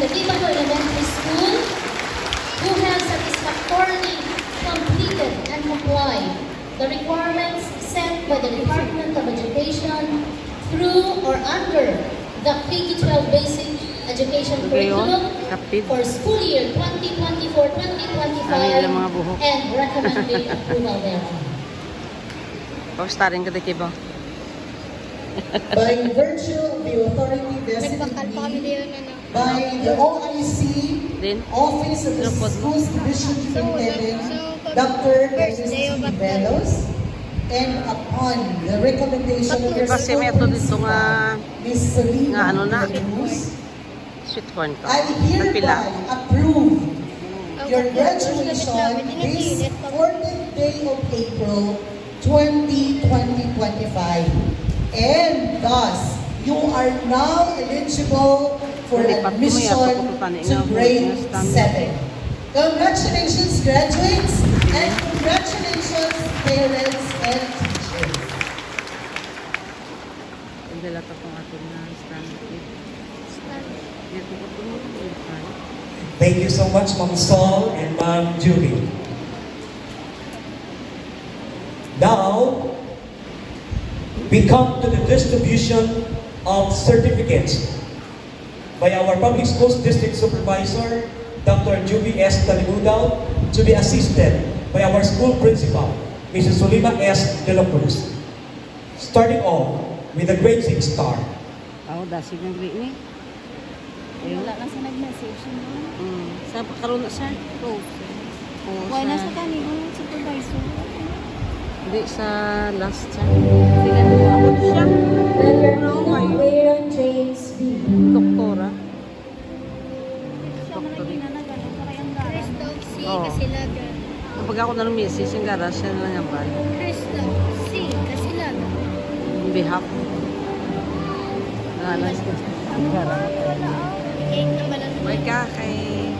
the Libaco Elementary School, who has satisfactorily completed and complied the requirements set by the Department of Education through or under the KG-12 Basic Education Curriculum for school year 2024-2025 and recommending approval thereof. Starting ka dito ba? By virtue of the authority vested in me by the OIC Office of the Schools Division Superintendent, Dr. Christine Velos, and upon the recommendation of your school principal, Ms. Selina Cruz, I hereby approve your graduation this 14th day of April 2025, and thus you are now eligible for admission to grade 7. Congratulations, graduates, and congratulations, parents and teachers. Thank you so much, Ma'am Sol and Ma'am Julie. Now, we come to the distribution of certificates by our Public Schools District Supervisor, Dr. Juby S. Talibudao, to be assisted by our school principal, Mrs. Zulima S. De La Cruz. Starting off with the grade 6 star. Dasi ng grade ni. Wala na sa nag-message mo. Sa karoon na siya? Wala na sa kanina, supervisor. Hindi sa last siya. Sila nilabot siya. Aaron James B. Doktora. Siya malagina na gano'n. Christoph C. Kasilaga. Kapag ako na ng-message, yung garage siya na lang yung bal. Christoph C. Kasilaga. On behalf. Alas ka siya. Ang garage. May ka kay...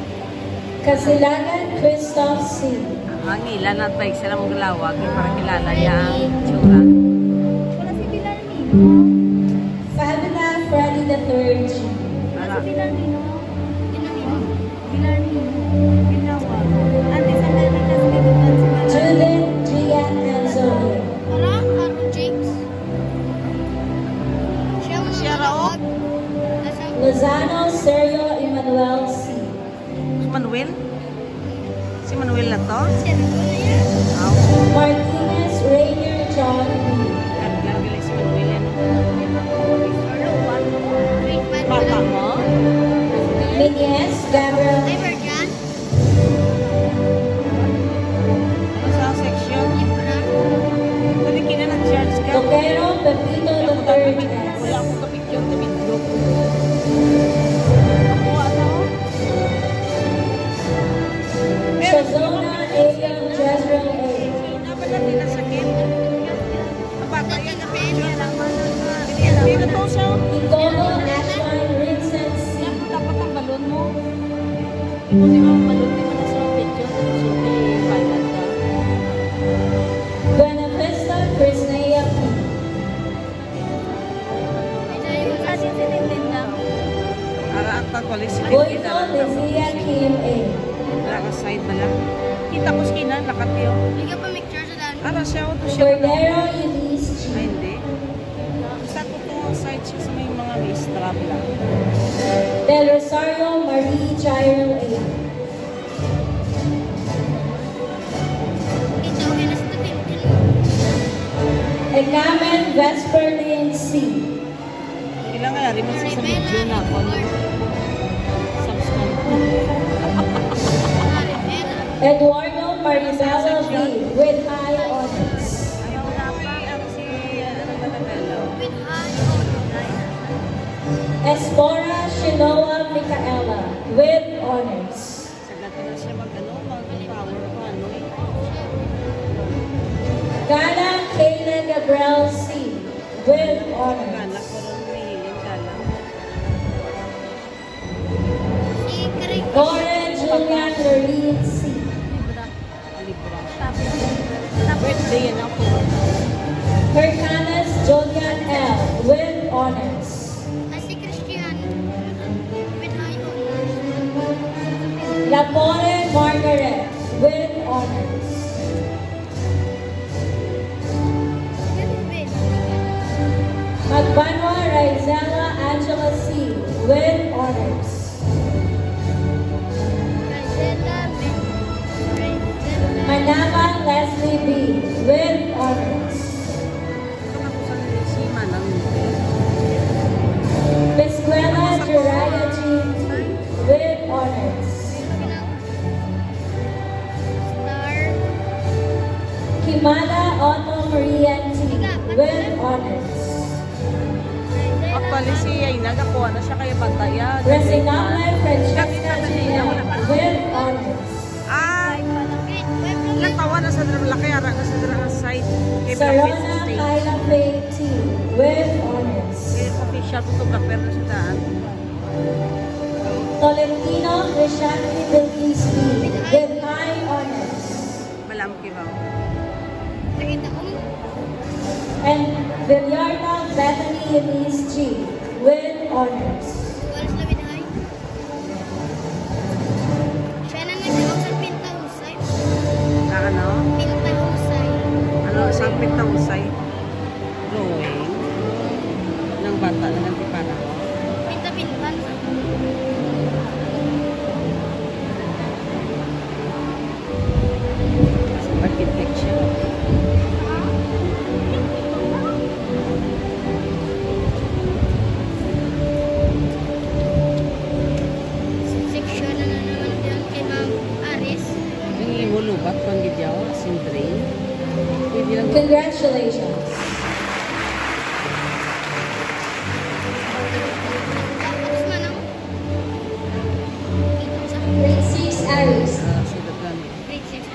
Kasilagan Christoph C. Ang ilan at bike sila mong galawag para kilala niya ang tsura. Wala si Pilarmino. Fabula Freddy III G. Wala si Pilarmino. Pilarmino. Pinawag. Ante sa namin kasi nagtutunan si Pilarmino. Julian Gian Anzolio. Wala? Aaron James. Siya raw? Lozano Sergio Emmanuel C. Manuel? Si Manuel na to? Martinez Rainier John B. Gargala si Manuel yan. Bata mo? Miguez Gabriel. Ano sa section? Pwede kina nag-charge ka? Tokero Pepito III S. Wala akong kapicture to video. Shazona Ariel Jezreel A. Dapat natin nasakit. Bata yan na picture lang. Dito to siya. Igogo Ashline Vincent C. Dapat ang balon mo. Ito di ba ang balon? Di ba nasa picture? So, may pilot ka. Buenavista Crisnea P. Asin si Tintin lang. Ara at college. Boyko Lizia Kim A. Wala ka side ba lang? Kita ko skina, lakat yun. Hindi ka pa picture sa daan. Ara siya o to siya. Cordero Elise G. Ay, hindi. Sa ko to ang side siya sa may mga may strap lang. Del Rosario Marie Jairo A. Ito, okay na sa Tintin. Ekamen Vesperlin C. Kailangan na rin mo sa video na ako. Subscribe. Eduardo Maribela V. with high honors. Ayaw na pa ang si ano ba nagalaw? With high honor. Espora Shinoa Micaela with honors. Saglat na siya mag-ano, mag-power pa, ano eh. Gala Kayla Gabriel C. with honors. Kala ko rin mahilin kala. Si Craig. Cora Julian Loreen C. Birthday yan ako. Hercanes Julian L. with honors. Si Christian. With high honors. Lapore Margaret, with honors. Magbanwa Rizella Angela C., with honors. Manaman Leslie B., with honors. Pescuela Jiraya G. with honors. Kimala Otto Marian T. with honors. Actually, siya ay nagakuha na siya kaya pantayan. Resinable Francesca G. with honors. Natawa na sa drama laki, ara na sa drama site. Sarona Kyla Faye T. with honors. Official photographer na siya daan. Tolentino Rishanti Bilkis B. with high honors. Malam kibaw. And Villarta Bethany Eunice G. with honors. Ano, isang pintahusay. Drawing. Ng bata na nagpipara. Architecture. Section na naman yan kay Ma'am Aris. Yung imulubat pang gidyaw, asin drain. Pwede lang Congratulations. Tapos man ang Grade 6 Aries. sulat lang. grade 6.